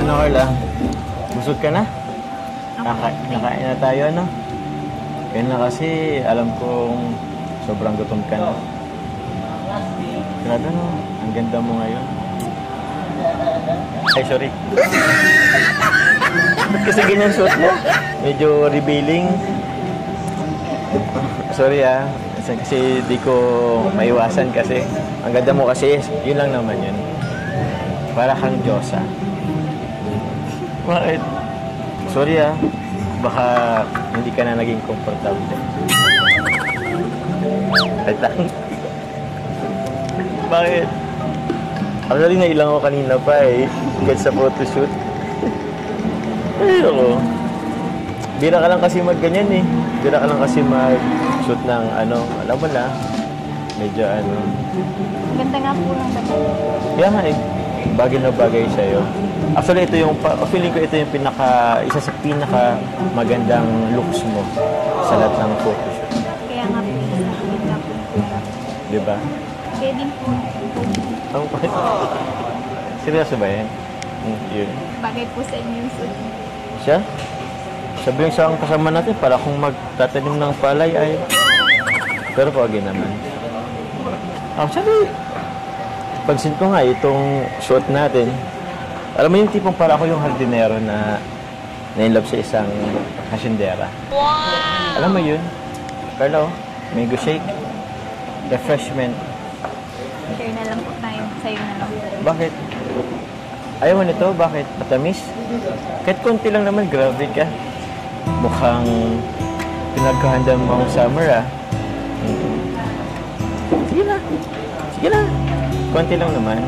Ano, Carla? Busog ka na? Nakain na tayo, ano? Kaya na kasi, alam kong sobrang gutom ka na. Grabe, no? Ang ganda mo ngayon. Ay, sorry. Ba't kasi ganyan suot mo? Medyo revealing. Sorry, ah. Kasi di ko maiwasan kasi. Ang ganda mo kasi, yun lang naman yun. Para kang Diyosa. Bakit? Sorry, ah. Baka hindi ka na naging komportable. Atang. Bakit? Actually, nailang ako kanina pa eh. Kahit sa photoshoot. Ay, ako. Bira ka lang kasi mag-ganyan eh. Bira ka lang kasi mag-shoot ng ano. Alam mo na. Medyo ano. Ganda nga po ng dapat. Kaya nga eh. Bagay na bagay sa'yo. Actually, ito yung, feeling ko ito yung isa sa pinaka magandang looks mo sa lahat ng photoshoot. Kaya nga po, nakikita po. Diba? Kaya din po. Ang pahit. Seryoso ba yan? Yun. Bagay po sa inyo yung suit. Siya? Sabi yung sa kasama natin, para kung magtatanim ng palay ay... Pero pwede naman. Actually, pansin ko nga itong suot natin. Alam mo yung tipong para ako yung hardinero na in-love sa isang hasyendera. Wow! Alam mo yun? Carlo, mango shake. Refreshment. Share na lang po tayo. Sa'yo na lang. Bakit? Ayaw mo nito? Bakit? Matamis? Kahit konti lang naman, grabe ka. Mukhang pinagkahanda mo ang summer, ah. Sige na. Sige na. Konti lang naman.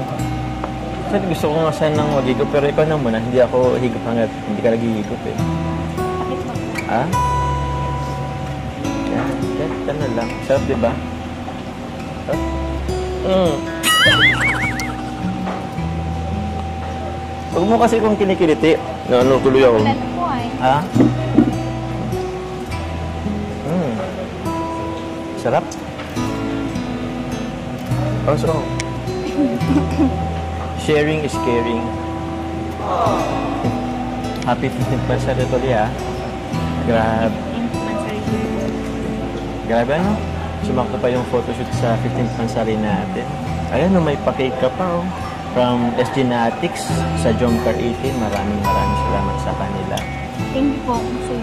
Kasi gusto ko nga sanang magigop, pero ikaw na muna. Hindi ako higop hanggat hindi ka nagigigop, eh. Bakit ba? Ha? Yan na lang. Sarap, diba? Huwag mo kasi kung kinikiliti. Ano, tuloy ako. Wala na po ay. Ha? Sarap. Also, sharing is caring. Happy 15th anniversary tuloy, ha? Grabe. Grabe, ano? Sumakto pa yung photoshoot sa 15th anniversary natin. Ayan, no, may pa-cake ka pa, oh. From SG Natics sa Jomcar 18. Maraming salamat sa kanila. Thank you po kasi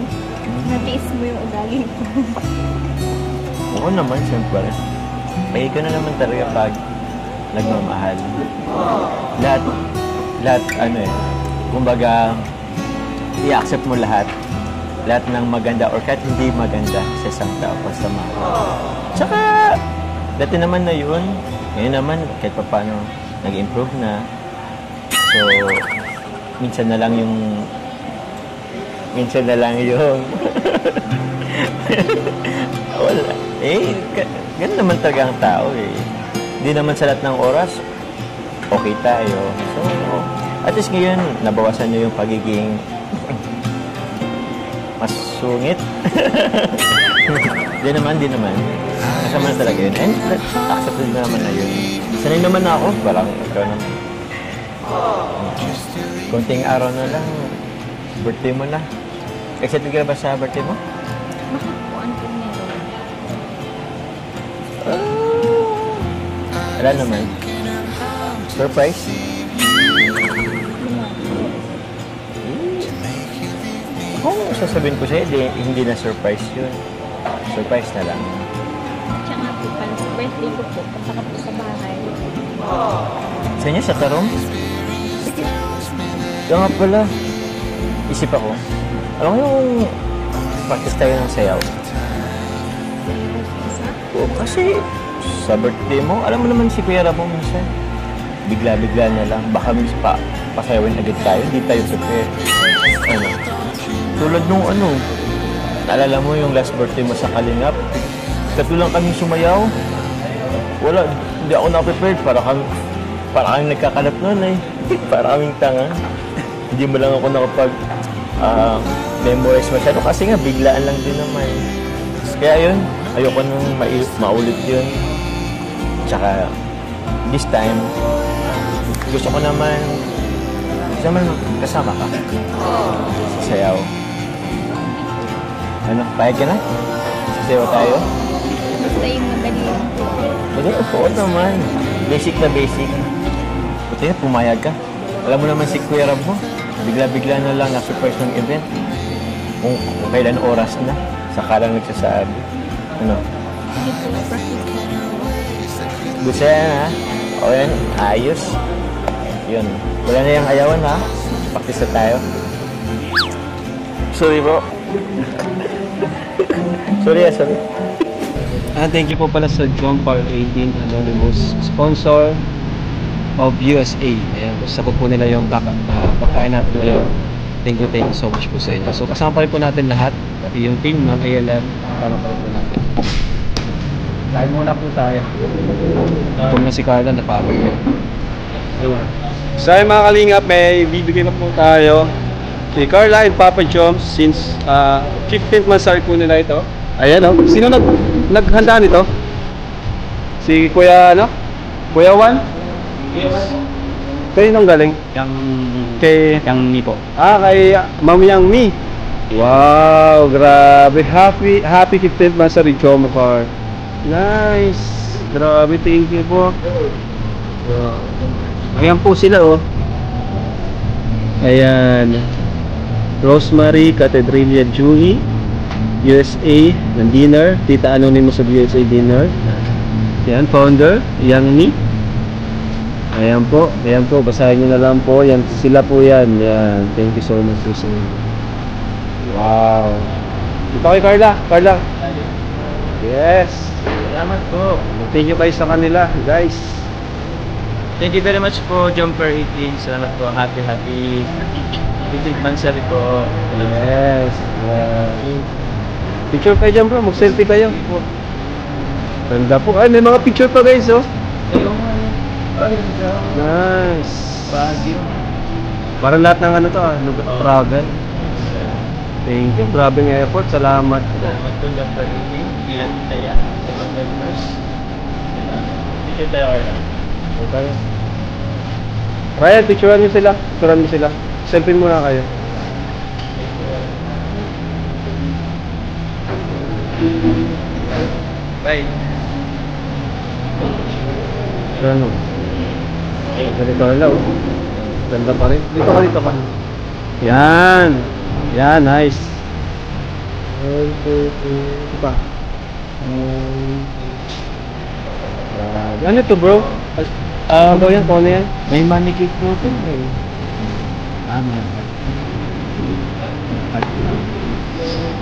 natiis mo yung ugali ko. Oo naman, siyempre. Pagay ka na naman talaga pag nagmamahal. Lahat, ano eh, kumbaga, i-accept mo lahat ng maganda or kahit hindi maganda sa isang tao basta mahal. Tsaka, dati naman na yun, ngayon naman, kahit pa paano, nag-improve na. So, minsan na lang yung wala. Eh, ganun naman talaga ang tao eh. Hindi naman sa lahat ng oras, okay tayo. So, at least ngayon, nabawasan nyo yung pagiging mas sungit. Di naman. Kasama na talaga yun. And accepted na naman na yun. Sanay naman na ako. Parang ikaw naman. Kunting araw na lang, birthday mo na. Excited ka ba sa birthday mo? Bakit po ang meron? Wala naman. Surprise? Kung sasabihin ko sa'yo, hindi na surprise yun. Surprise na lang. Tsaka po pala sa birthday ko po, pasaka po sa bahay. Sa inyo, sa tarong? Sige. Kaya nga pala, isip ako. Alam mo yung practice tayo ng sayaw? Oo, kasi sa birthday mo, alam mo naman si Kuya Ramo minsan. Bigla-bigla na lang. Baka minsan pasayawin agad tayo. Hindi tayo prepare. Ano? Tulad nung ano, naalala mo yung last birthday mo sa Kalingap? Katulang kaming sumayaw. Wala, hindi ako na-prepared. Para kami nagkakalap nun eh. Para kaming tanga. Hindi mo lang ako nakapag memorize masyado kasi nga biglaan lang din naman. Kaya yun, ayoko nung maulit yun. Tsaka, this time, gusto ko naman Gusto naman kasama ka? Sasayaw. Ano, payag ka na? Sasayaw tayo? Basta yung madali lang po. Madali, oo naman. Basic na basic. Buti na, pumayag ka. Alam mo naman si Kuya Rab mo, bigla-bigla na lang na-surprise ng event. Kung kailan oras na, saka lang nagsasabi. Ano? Hindi po, practice na lang po. Gusto yan ha? O yan, ayos. Yun. Wala na yung ayawan ha? Practice na tayo. Sorry bro. Sorry. Thank you po pala sa John Paul 18 Anonymous, sponsor of USA. Ayan, gusto ko po nila yung pagkain natin ngayon. Thank you so much po sa inyo. So kasama pa rin po natin lahat, yung team ng ALM, kasama pa rin po natin. Kain muna po tayo. Kung na si Carla, napagod po. So mga kalingap, may bibigay na po tayo kay Carla and Papa Joms since 15th monthsary po nila ito. Ayan o. Sino naghanda nito? Si Kuya ano? Kuya Juan? Yes. Kayo nang galing? Kay Yang Mi po. kay Ma'am Yang Mi. Wow, grabe. Happy 15th monthsary Jomcar. Nice. Grabe, thank you po. Ayan po sila oh. Ayan. Rosemary Cathedral Julie, USA ng dinner. Tita Anonymous sa USA dinner. Yan, founder, Yang Mi. Ayan po, basahin nyo na lang po. Yan, sila po yan. Yan, thank you so much po sa inyo. Wow. Ito kay Carla. Yes. Salamat po. Thank you guys sa kanila, guys. Thank you very much po, Jumper 18. Salamat po. Happy 15th monthsary po. Yes. Picture kayo dyan bro, mag-selfie kayo. Ganda po. Ay, may mga picture pa guys oh. Nice. Parang lahat ng ano to travel. Thank you. Grabe ng effort. Salamat. Salamat po, Jumper 18. Ilan tayo? 7 members. Picture tayo, Carla. Okay. Ryan, picturean nyo sila. Selfie muna kayo. Bye. Ano? Ganito lang oh. Ganda pa rin. Dito ka. Yan. Yan, nice. Ito pa. Ano ito bro? Ano yan? Kung ano yan? May money cake po ito eh.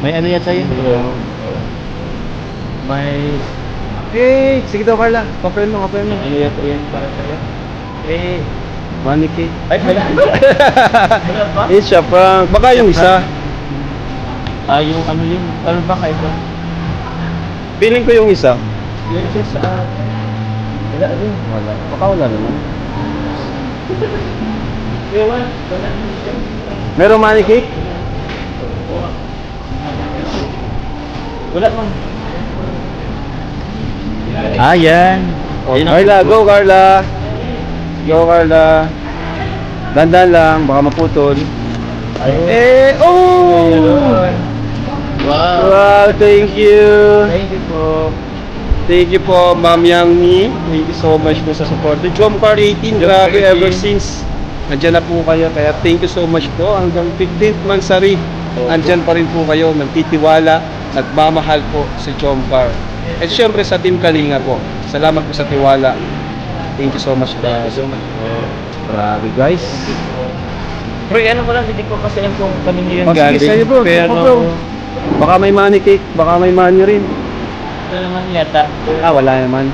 May ano yan sa'yo? May... Sige daw Carla. Confirm mo. Ano yan para sa'yo? Money cake. Ay, wala. Wala ba? Siya prank. Baka yung isa. Yung ano yun? Ano ba kayo ba? Feeling ko yung isa. Yung isa sa... Wala rin. Wala. Baka wala naman. Meron money cake? Wala man. Yan. Carla, go Carla. Dandan lang, baka maputol. Wow, thank you. Thank you po, Ma'am Yang Mi. Thank you so much po sa support. Jomcar 18, grabe ever since. Nandiyan na po kayo, kaya thank you so much po. Hanggang 15th monthsary, andyan pa rin po kayo, nagtitiwala, nagmamahal po sa Jomcar. At syempre sa Team Kalinga po, salamat po sa tiwala. Thank you so much guys. Grabe guys. Bro, ano ko lang, hindi ko kasi alam kung kanino yun Sige sa'yo bro, pero... Baka may money cake, baka may money rin. Ito naman yata. Wala naman.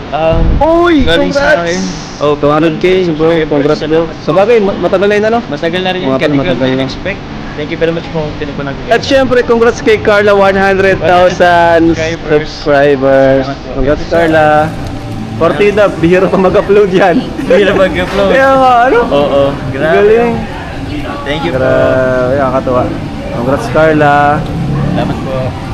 Uy! Galing sa akin. 200k bro, congrats bro. Sa bagay, matagal na yun ano? Matagal na rin yun, Matagal hindi ko na. expect. Thank you very much kung tinupunan ko. At syempre, congrats kay Carla, 100,000 subscribers. Congrats Carla. Partida, bihira pa mag-upload yan. Bihira mag-upload. Kaya nga, ano? Oo, grabe. Galing. Thank you po. Grabe, nakakatuwa. Congrats Carla. Salamat po.